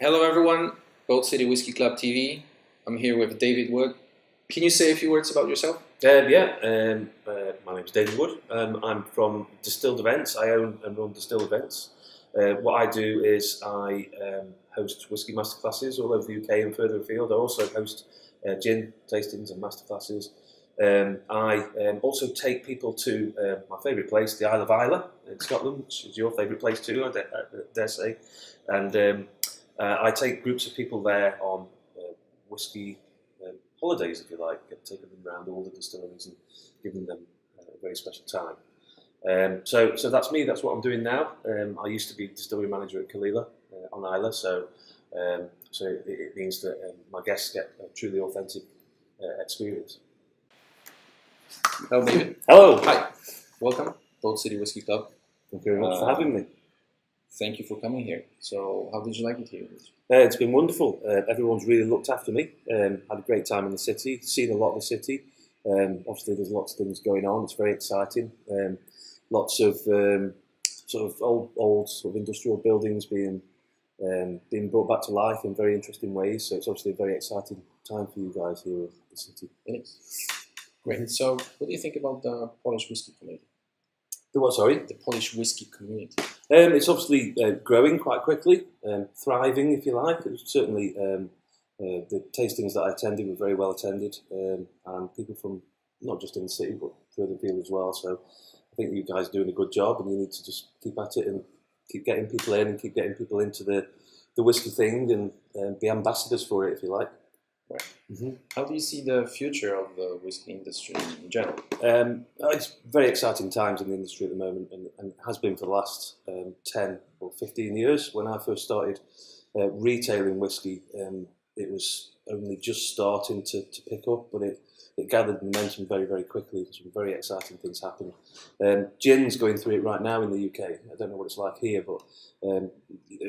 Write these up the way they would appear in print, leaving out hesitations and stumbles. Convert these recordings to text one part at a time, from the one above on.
Hello everyone, Boat City Whisky Club TV. I'm here with David Wood. Can you say a few words about yourself? My name's David Wood. I'm from Distilled Events. I own and run Distilled Events. What I do is I host whisky masterclasses all over the UK and further afield. I also host gin tastings and masterclasses. I also take people to my favourite place, the Isle of Islay in Scotland, which is your favourite place too, I dare say. And I take groups of people there on whisky holidays, if you like, taking them around all the distilleries and giving them a very special time. So that's me. That's what I'm doing now. I used to be distillery manager at Kalila on Islay, so it means that my guests get a truly authentic experience. Hello, David. Hello. Hi. Welcome, Boat City Whisky Club. Thank you very much for having me. Thank you for coming here. So, how did you like it here? It's been wonderful. Everyone's really looked after me. Had a great time in the city. Seen a lot of the city. Obviously, there's lots of things going on. It's very exciting. Lots of sort of old sort of industrial buildings being brought back to life in very interesting ways. So it's obviously a very exciting time for you guys here in the city. It is. Great. So, what do you think about the Polish whiskey community? The what, sorry? The Polish whiskey community. It's obviously growing quite quickly, thriving, if you like. It was certainly the tastings that I attended were very well attended, and people from not just in the city but further afield as well. So I think you guys are doing a good job, and you need to just keep at it and keep getting people in and keep getting people into the whiskey thing and be ambassadors for it, if you like. Right. Mm-hmm. How do you see the future of the whiskey industry in general? It's very exciting times in the industry at the moment, and it has been for the last 10 or 15 years. When I first started retailing whiskey, it was only just starting to pick up, but it gathered momentum very, very quickly. Some very exciting things happened. Gin's going through it right now in the UK. I don't know what it's like here, but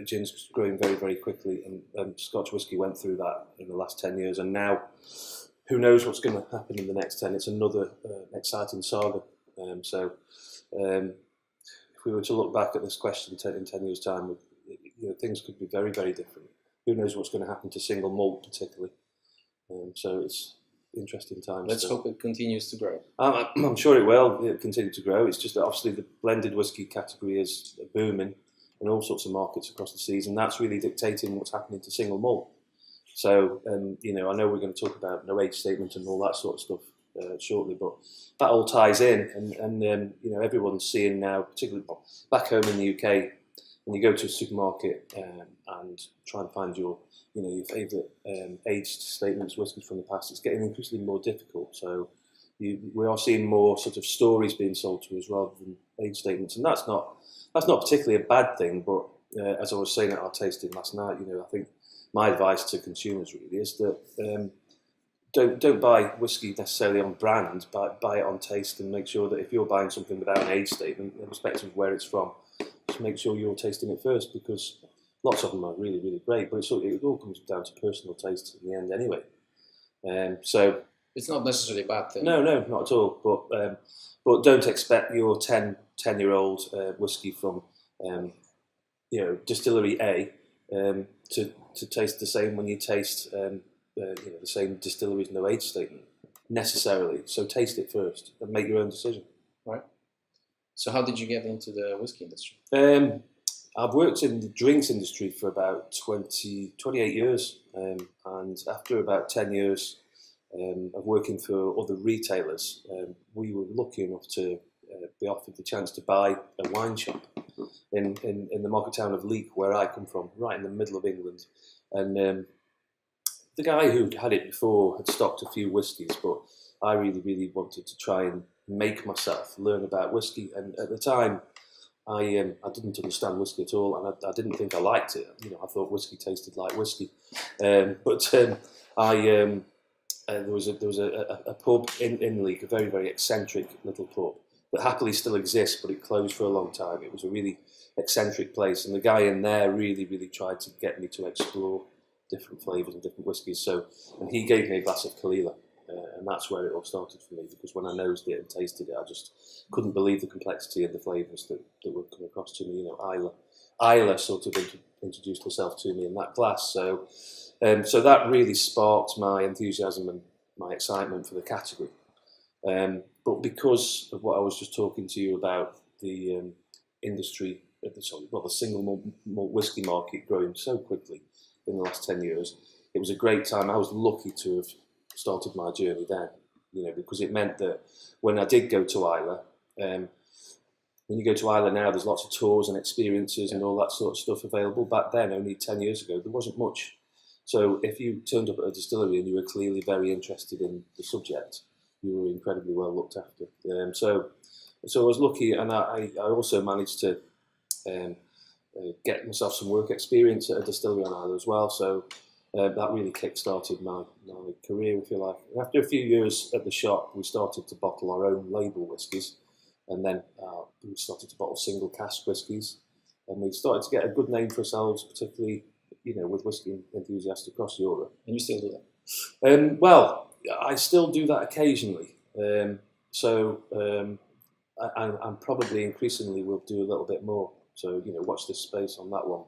gin's growing very, very quickly, and Scotch whisky went through that in the last 10 years, and now who knows what's going to happen in the next 10. It's another exciting saga. So if we were to look back at this question in 10 years' time, things could be very, very different. Who knows what's going to happen to single malt particularly. So it's interesting times. Let's hope it continues to grow. I'm sure it will continue to grow. It's just that obviously the blended whisky category is booming in all sorts of markets across the seas, and that's really dictating what's happening to single malt. So, I know we're going to talk about no age statement and all that sort of stuff shortly, but that all ties in, and everyone's seeing now, particularly back home in the UK, when you go to a supermarket and try and find your favourite aged statements, whiskies from the past, it's getting increasingly more difficult. So we are seeing more sort of stories being sold to us rather than age statements, and that's not particularly a bad thing. But as I was saying at our tasting last night, I think my advice to consumers really is that don't buy whiskey necessarily on brand, but buy it on taste, and make sure that if you're buying something without an age statement, irrespective of where it's from, just make sure you're tasting it first, because lots of them are really, really great, but it all comes down to personal taste in the end anyway. So it's not necessarily a bad thing. No, not at all. But don't expect your 10-year-old whiskey from distillery A to taste the same when you taste the same distillery's no age statement necessarily. So taste it first and make your own decision. Right. So how did you get into the whiskey industry? I've worked in the drinks industry for about 28 years, and after about 10 years of working for other retailers, we were lucky enough to be offered the chance to buy a wine shop in the market town of Leek, where I come from, right in the middle of England. And the guy who had it before had stocked a few whiskies, but I really, really wanted to try and make myself learn about whiskey. And at the time, I didn't understand whiskey at all, and I didn't think I liked it. I thought whiskey tasted like whiskey. There was a pub in Leek, a very, very eccentric little pub that happily still exists, but it closed for a long time. It was a really eccentric place, and the guy in there really, really tried to get me to explore different flavours and different whiskies. And he gave me a glass of Kalila, and that's where it all started for me, because when I nosed it and tasted it, I just couldn't believe the complexity of the flavours that would come across to me. Islay Isla sort of introduced herself to me in that glass. So that really sparked my enthusiasm and my excitement for the category. But because of what I was just talking to you about, the industry, the single malt whiskey market growing so quickly in the last 10 years, it was a great time. I was lucky to have started my journey then, because it meant that when I did go to Isla, when you go to Isla now, there's lots of tours and experiences and all that sort of stuff available. Back then, only 10 years ago, there wasn't much. So if you turned up at a distillery and you were clearly very interested in the subject, you were incredibly well looked after. So I was lucky, and I also managed to get myself some work experience at a distillery on Isla as well. So that really kick-started my career, if you like. And after a few years at the shop, we started to bottle our own label whiskies, and then we started to bottle single cask whiskies, and we started to get a good name for ourselves, particularly with whisky enthusiasts across Europe. And you still do that? Well, I still do that occasionally. And probably increasingly will do a little bit more. So watch this space on that one.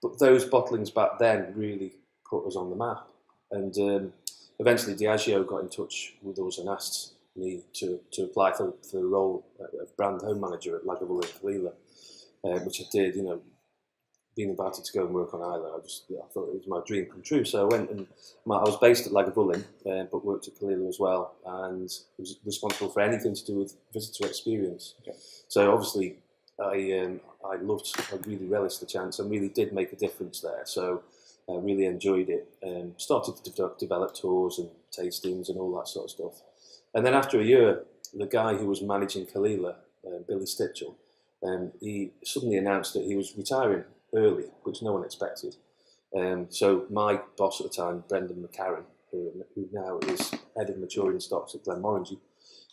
But those bottlings back then really put us on the map. And eventually Diageo got in touch with us and asked me to apply for the role of brand home manager at Lagavulin in Kalila, which I did. Being invited to go and work on Isla, I thought it was my dream come true. So I went and I was based at Lagavulin, but worked at Kalila as well, and was responsible for anything to do with visitor experience. Okay. So obviously, I really relished the chance and really did make a difference there. So I really enjoyed it. Started to develop tours and tastings and all that sort of stuff. And then after a year, the guy who was managing Kalila, Billy Stitchell, he suddenly announced that he was retiring early, which no one expected. So my boss at the time, Brendan McCarran, who now is head of maturing stocks at Glenmorangie,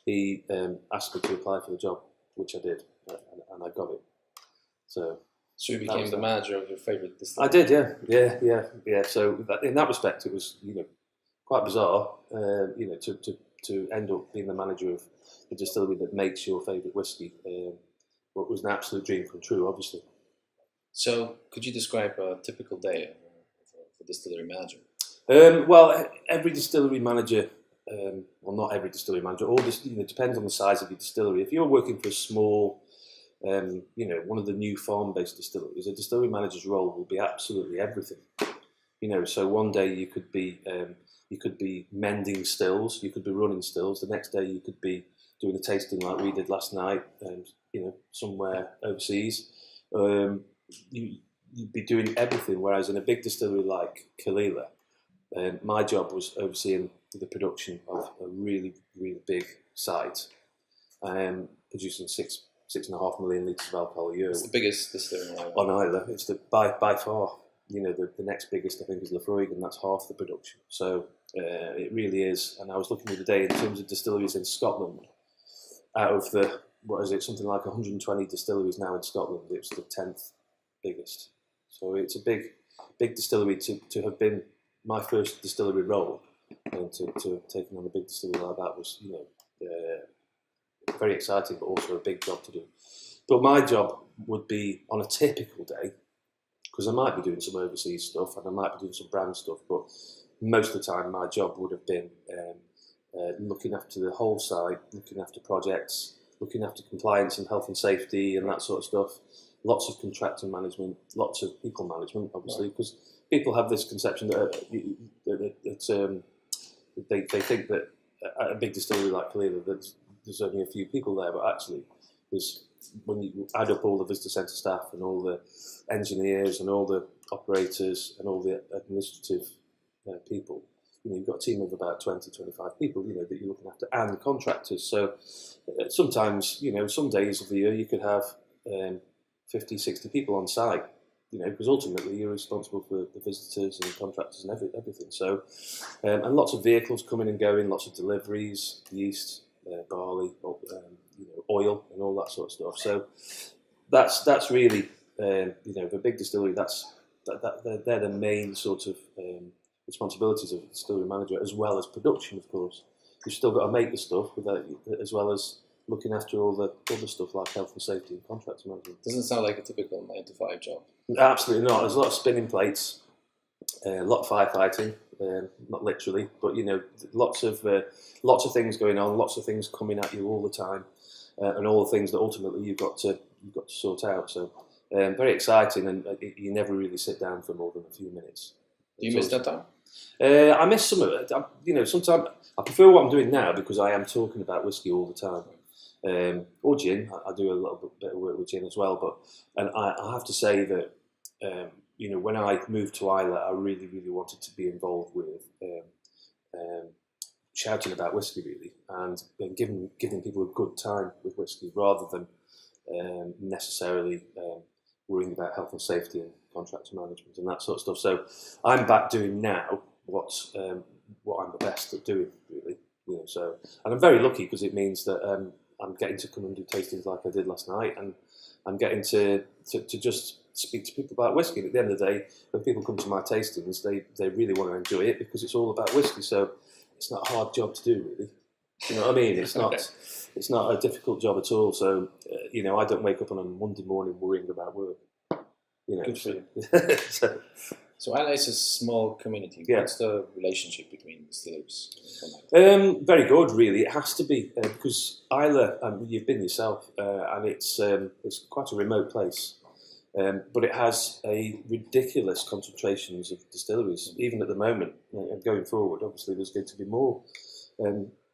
he asked me to apply for the job, which I did, and I got it. So you became the manager of your favourite distillery? I did, yeah. So in that respect, it was quite bizarre, to end up being the manager of the distillery that makes your favourite whiskey. But it was an absolute dream come true, obviously. So, could you describe a typical day of a distillery manager? Well, every distillery manager, well, not every distillery manager, it depends on the size of your distillery. If you're working for a small, one of the new farm-based distilleries, a distillery manager's role will be absolutely everything. So one day you could be mending stills, you could be running stills. The next day you could be doing a tasting like we did last night, somewhere overseas. You'd be doing everything, whereas in a big distillery like Kalila, my job was overseeing the production of a really, really big site, producing 6.5 million litres of alcohol a year. It's the biggest distillery on Isla. It's by far. The next biggest I think is Lafroig, and that's half the production. So it really is. And I was looking the other day in terms of distilleries in Scotland. Out of the something like 120 distilleries now in Scotland, it's the 10th biggest. So it's a big distillery to have been my first distillery role, and to have taken on a big distillery like that was very exciting, but also a big job to do. But my job would be on a typical day, because I might be doing some overseas stuff and I might be doing some brand stuff, but most of the time my job would have been looking after the whole site, looking after projects, looking after compliance and health and safety and that sort of stuff. Lots of contractor management, lots of people management, obviously, because people have this conception that they think that at a big distillery like Kalila, there's only a few people there, but actually, when you add up all the visitor centre staff and all the engineers and all the operators and all the administrative people, you've got a team of about 20, 25 people, that you're looking after, and contractors. So sometimes, some days of the year you could have 50, 60 people on site, because ultimately you're responsible for the visitors and contractors and everything. So, and lots of vehicles coming and going, lots of deliveries, yeast, barley, oil, and all that sort of stuff. So that's really, the big distillery. They're the main sort of responsibilities of a distillery manager, as well as production, of course. You've still got to make the stuff, as well as looking after all the other stuff like health and safety and contract management. Doesn't sound like a typical 9 to 5 job. Absolutely not. There's a lot of spinning plates, a lot of firefighting, not literally, but lots of things going on, lots of things coming at you all the time, and all the things that ultimately you've got to sort out. So very exciting, and you never really sit down for more than a few minutes. Do you miss that time? I miss some of it. Sometimes I prefer what I'm doing now because I am talking about whiskey all the time. Or gin. I do a little bit of work with gin as well. And I have to say that when I moved to Islay, I really, really wanted to be involved with shouting about whiskey, really, and giving people a good time with whiskey rather than necessarily worrying about health and safety and contract management and that sort of stuff. So I'm back doing now what I'm the best at doing, really. So, and I'm very lucky because it means that I'm getting to come and do tastings like I did last night, and I'm getting to just speak to people about whiskey. And at the end of the day, when people come to my tastings, they really want to enjoy it because it's all about whiskey. So it's not a hard job to do, really. You know what I mean? It's not. Okay. It's not a difficult job at all. So I don't wake up on a Monday morning worrying about work. Good for you. So, So Islay is a small community. Yeah. What's the relationship between distilleries? very good, really. It has to be because Islay, you've been yourself, and it's quite a remote place, but it has a ridiculous concentrations of distilleries. Even at the moment, going forward, obviously there's going to be more.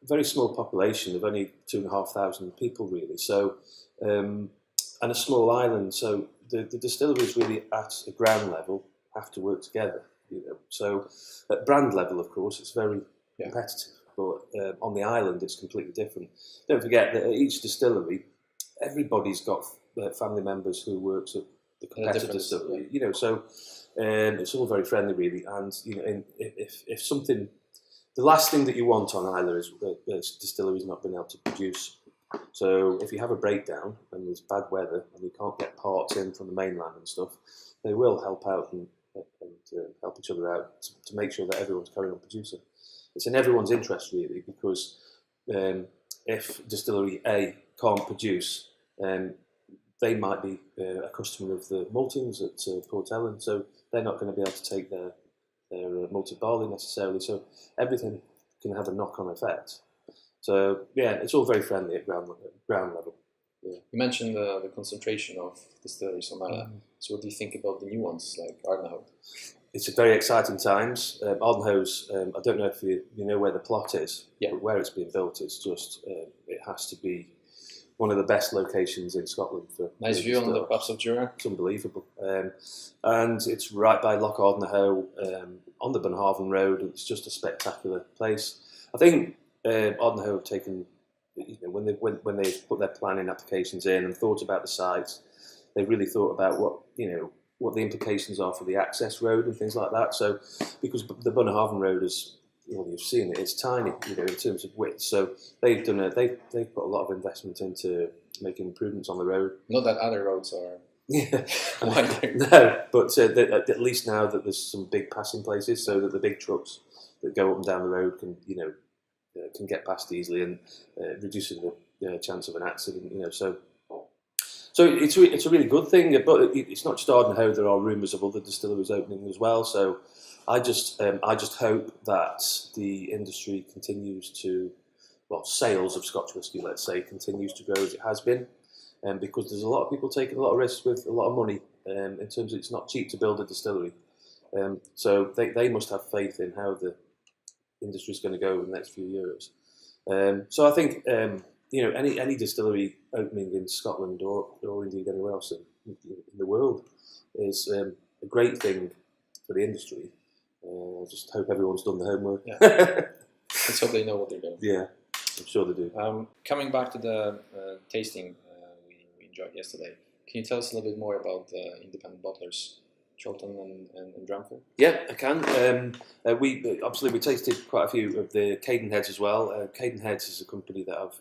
Very small population of only 2,500 people, really. So, and a small island. So the distilleries really at a ground level have to work together. So at brand level, of course, it's very competitive. But on the island, it's completely different. Don't forget that at each distillery, everybody's got family members who works at the competitor distillery. So it's all very friendly, really. And if something, the last thing that you want on Islay is distilleries not being able to produce. So if you have a breakdown and there's bad weather and you can't get parts in from the mainland and stuff, they will help out and help each other out to make sure that everyone's carrying on producing. It's in everyone's interest, really, because if distillery A can't produce, they might be a customer of the maltings at Port Ellen, so they're not going to be able to take their malted barley necessarily. So everything can have a knock-on effect. So yeah, it's all very friendly at ground level. Yeah. You mentioned the concentration of distilleries on Islay. So what do you think about the new ones like Ardnahoe? It's a very exciting times. Ardnahoe's, I don't know if you know where the plot is, but where it's being built, it's just it has to be one of the best locations in Scotland for nice view on the Paps of Jura. It's unbelievable, and it's right by Loch Ardnahoe on the Bunhaven Road. It's just a spectacular place. I think Ardnahoe have taken, when they put their planning applications in and thought about the sites, they really thought about what the implications are for the access road and things like that. So, because the Bunhaven Road is, you've seen it, it's tiny, in terms of width. So they've put a lot of investment into making improvements on the road. Not that other roads are. Yeah, wider. no, but at least now that there's some big passing places, so that the big trucks that go up and down the road can get past easily and reducing the chance of an accident. So it's a really good thing, but it's not just Ardnahoe. There are rumours of other distilleries opening as well. So I just hope that the industry continues to, sales of Scotch whisky, let's say, continues to grow as it has been, because there's a lot of people taking a lot of risks with a lot of money. In terms of it's not cheap to build a distillery, so they must have faith in how the industry is going to go over the next few years. So I think any distillery opening in Scotland or indeed anywhere else in the world is a great thing for the industry. I just hope everyone's done the homework. Yeah. Let's hope they know what they're doing. Yeah, I'm sure they do. Coming back to the tasting we enjoyed yesterday, can you tell us a little bit more about the independent bottlers, Chilton and Dramford? Yeah, I can. We tasted quite a few of the Cadenheads as well. Cadenheads is a company that I've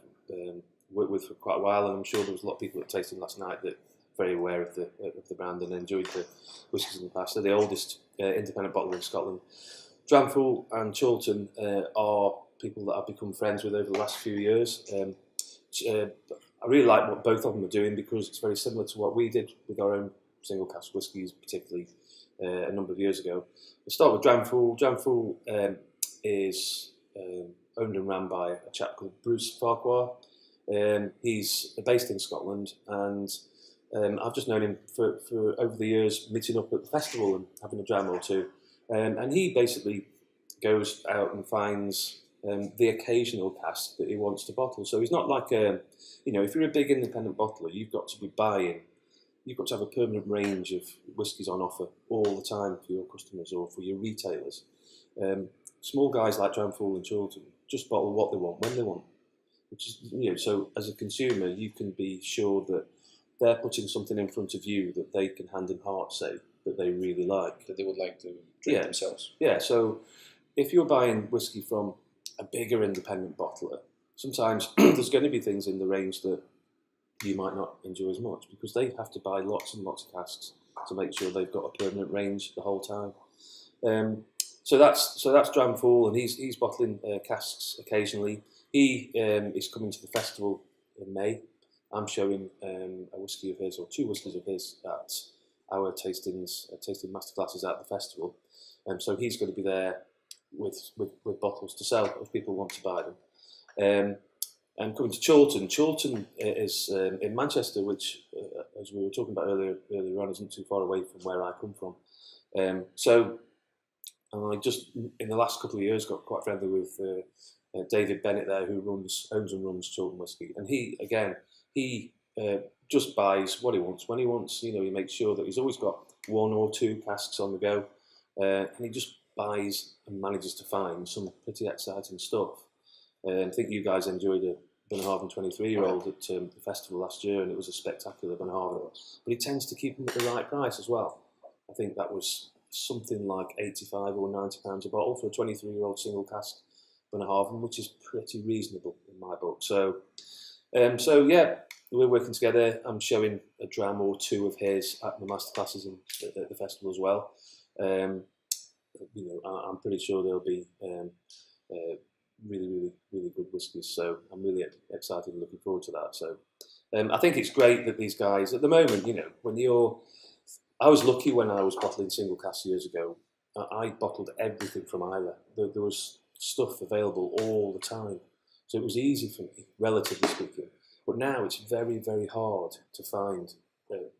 worked with for quite a while, and I'm sure there was a lot of people that tasted last night that are very aware of the brand and enjoyed the whiskies in the past. They're the oldest independent bottler in Scotland. Dramford and Chilton are people that I've become friends with over the last few years. I really like what both of them are doing because it's very similar to what we did with our own single cask whiskies, particularly a number of years ago. We'll start with Dramfool. Dramfool is owned and ran by a chap called Bruce Farquhar. He's based in Scotland, and I've just known him for over the years, meeting up at the festival and having a dram or two. And he basically goes out and finds the occasional cask that he wants to bottle. So he's not like if you're a big independent bottler, you've got to have a permanent range of whiskies on offer all the time for your customers or for your retailers. Small guys like Dramfool and Chilton just bottle what they want when they want. Which is, so as a consumer, you can be sure that they're putting something in front of you that they can hand in heart say that they really like. That they would like to drink themselves. Yeah, so if you're buying whiskey from a bigger independent bottler, sometimes there's going to be things in the range that you might not enjoy as much because they have to buy lots and lots of casks to make sure they've got a permanent range the whole time. So that's Dramfool, and he's bottling casks occasionally. He is coming to the festival in May. I'm showing a whisky of his, or two whiskies of his, at our tasting masterclasses at the festival. So he's going to be there with bottles to sell if people want to buy them. And coming to Chilton. Chilton is in Manchester, which, as we were talking about earlier on, isn't too far away from where I come from. So I just, in the last couple of years, got quite friendly with David Bennett there, who owns and runs Chilton Whisky. And he just buys what he wants when he wants. He makes sure that he's always got one or two casks on the go. And he just buys and manages to find some pretty exciting stuff. I think you guys enjoyed a Bunnahabhain 23-year-old at the festival last year, and it was a spectacular Bunnahabhain. But he tends to keep them at the right price as well. I think that was something like £85 or £90 a bottle for a 23-year-old single cask Bunnahabhain, which is pretty reasonable in my book. So yeah, we're working together. I'm showing a dram or two of his at the masterclasses at the festival as well. I'm pretty sure there'll be really, really, really good whiskies. So I'm really excited and looking forward to that. So I think it's great that these guys, at the moment, I was lucky when I was bottling single casks years ago. I bottled everything from Islay. There was stuff available all the time. So it was easy for me, relatively speaking. But now it's very, very hard to find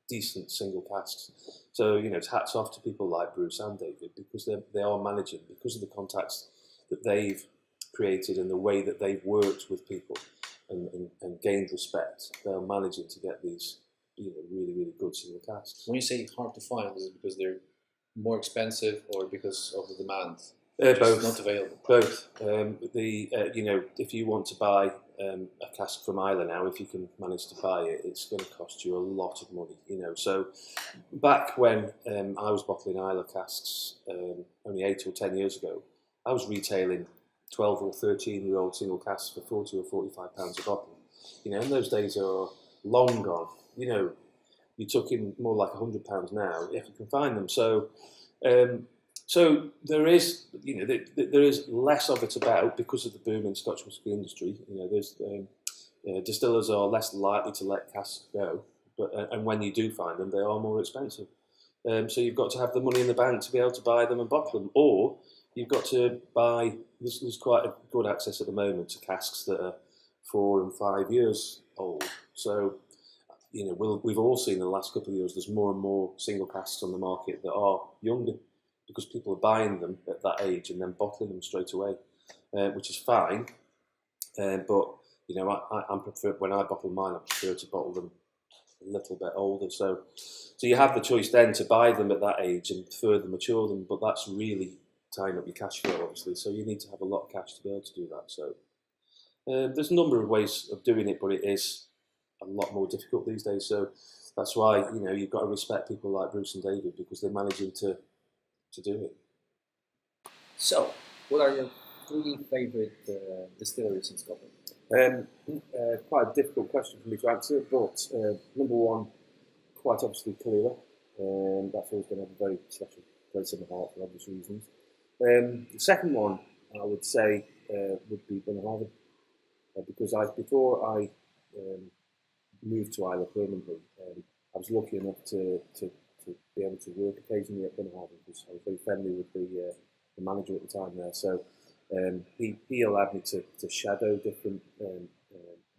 decent single casks. So, it's hats off to people like Bruce and David because they are managing, because of the contacts that they've created and the way that they've worked with people and gained respect. They're managing to get these really, really good single casks. When you say hard to find, is it because they're more expensive or because of the demand? Both. Not available. Both. If you want to buy a cask from Islay now, if you can manage to buy it, it's going to cost you a lot of money. So back when I was bottling Islay casks only 8 or 10 years ago, I was retailing 12 or 13-year-old single casks for £40 or £45 a bottle. And those days are long gone. You're talking more like £100 now if you can find them. So there is, there is less of it about because of the boom in Scotch whisky industry. There's distillers are less likely to let casks go, and when you do find them, they are more expensive. So you've got to have the money in the bank to be able to buy them and bottle them, or you've got to buy. There's quite a good access at the moment to casks that are 4 and 5 years old. So we've all seen in the last couple of years there's more and more single casks on the market that are younger, because people are buying them at that age and then bottling them straight away, which is fine. But I prefer, when I bottle mine, I prefer to bottle them a little bit older. So you have the choice then to buy them at that age and further mature them, but that's really tying up your cash flow, obviously. So you need to have a lot of cash to be able to do that. So there's a number of ways of doing it, but it is a lot more difficult these days. So that's why you've got to respect people like Bruce and David, because they're managing to do it. So, what are your 3 favourite distilleries in Scotland? Quite a difficult question for me to answer, but number 1, quite obviously Kalila. That's always going to have a very special place in the heart for obvious reasons. The second one, I would say, would be Bunnahabhain, because before I moved to Isla permanently, I was lucky enough to be able to work occasionally at Bunnahabhain because I was very friendly with the manager at the time there. So he allowed me to shadow different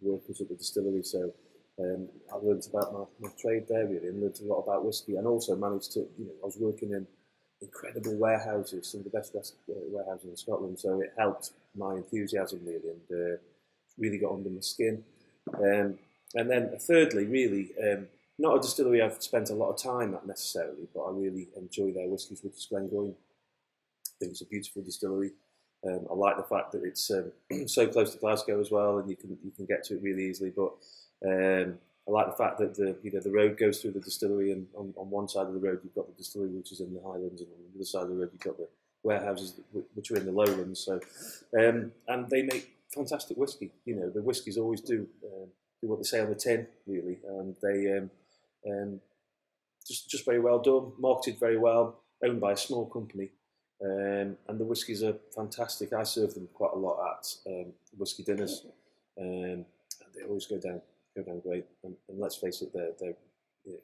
workers at the distillery. So I learned about my trade there really, and learned a lot about whiskey, and also managed to, I was working in incredible warehouses, some of the best warehouses in Scotland. So it helped my enthusiasm really, and really got under my skin. And then thirdly, really, not a distillery I've spent a lot of time at necessarily, but I really enjoy their whiskies, which is Glengoyne. I think it's a beautiful distillery. I like the fact that it's so close to Glasgow as well, and you can get to it really easily. But I like the fact that the road goes through the distillery, and on one side of the road you've got the distillery, which is in the Highlands, and on the other side of the road you've got the warehouses which are in the Lowlands. So and they make fantastic whiskey. The whiskies always do what they say on the tin, really, and they just very well done, marketed very well, owned by a small company, and the whiskies are fantastic. I serve them quite a lot at whiskey dinners, and they always go down great. And let's face it,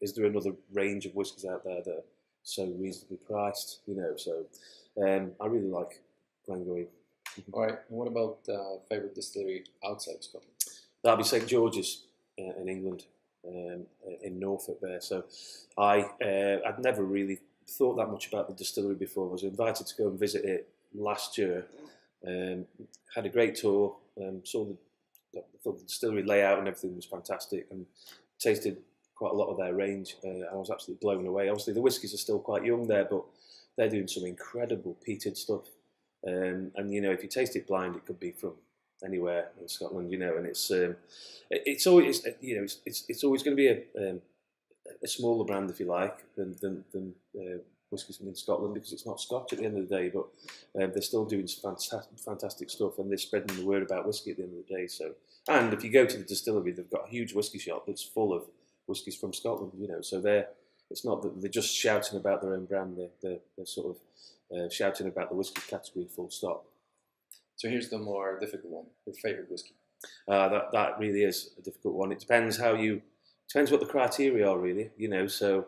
is there another range of whiskies out there that are so reasonably priced? So I really like Glengoyne. All right. And what about favourite distillery outside of Scotland? That'd be St George's in England, in Norfolk there. So I'd never really thought that much about the distillery before. I was invited to go and visit it last year. Had a great tour. Thought the distillery layout and everything was fantastic, and tasted quite a lot of their range. I was absolutely blown away. Obviously, the whiskies are still quite young there, but they're doing some incredible peated stuff. And if you taste it blind, it could be from anywhere in Scotland, and it's always it's always going to be a smaller brand, if you like, than whiskies in Scotland, because it's not Scotch at the end of the day, but they're still doing fantastic stuff, and they're spreading the word about whiskey at the end of the day. So, and if you go to the distillery, they've got a huge whiskey shop that's full of whiskies from Scotland, so it's not that they're just shouting about their own brand, they're sort of shouting about the whiskey category full stop. So here's the more difficult one: your favorite whiskey. That really is a difficult one. It depends what the criteria are, really. So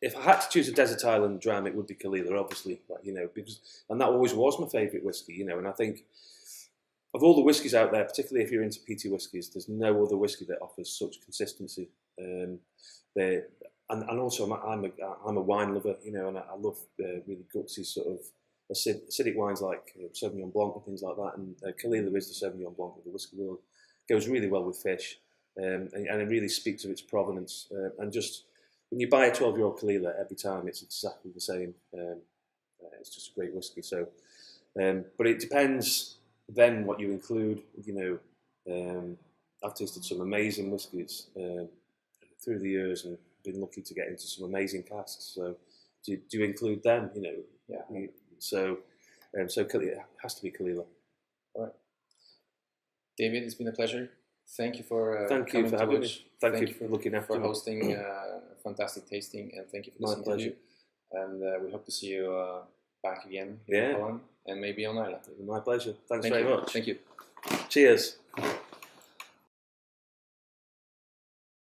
if I had to choose a desert island dram, it would be Kalila, obviously. But, and that always was my favourite whiskey. And I think of all the whiskies out there, particularly if you're into peaty whiskies, there's no other whiskey that offers such consistency. And also, I'm a wine lover, and I love really gutsy sort of acidic wines like Sauvignon Blanc and things like that. And Kalila is the Sauvignon Blanc of the whiskey world. Goes really well with fish, and it really speaks of its provenance. And just when you buy a 12-year-old Kalila, every time it's exactly the same. It's just a great whiskey. So, but it depends then what you include. I've tasted some amazing whiskies through the years, and been lucky to get into some amazing casks. So do you include them? Yeah. So Kalila, it has to be Kalila. All right, David, it's been a pleasure. Thank you for thank you for having me. Thank you for looking after for me. hosting fantastic tasting, and thank you for listening to you. And we hope to see you back again in Holland and maybe on Ireland. My pleasure. Thanks very much. Thank you. Cheers.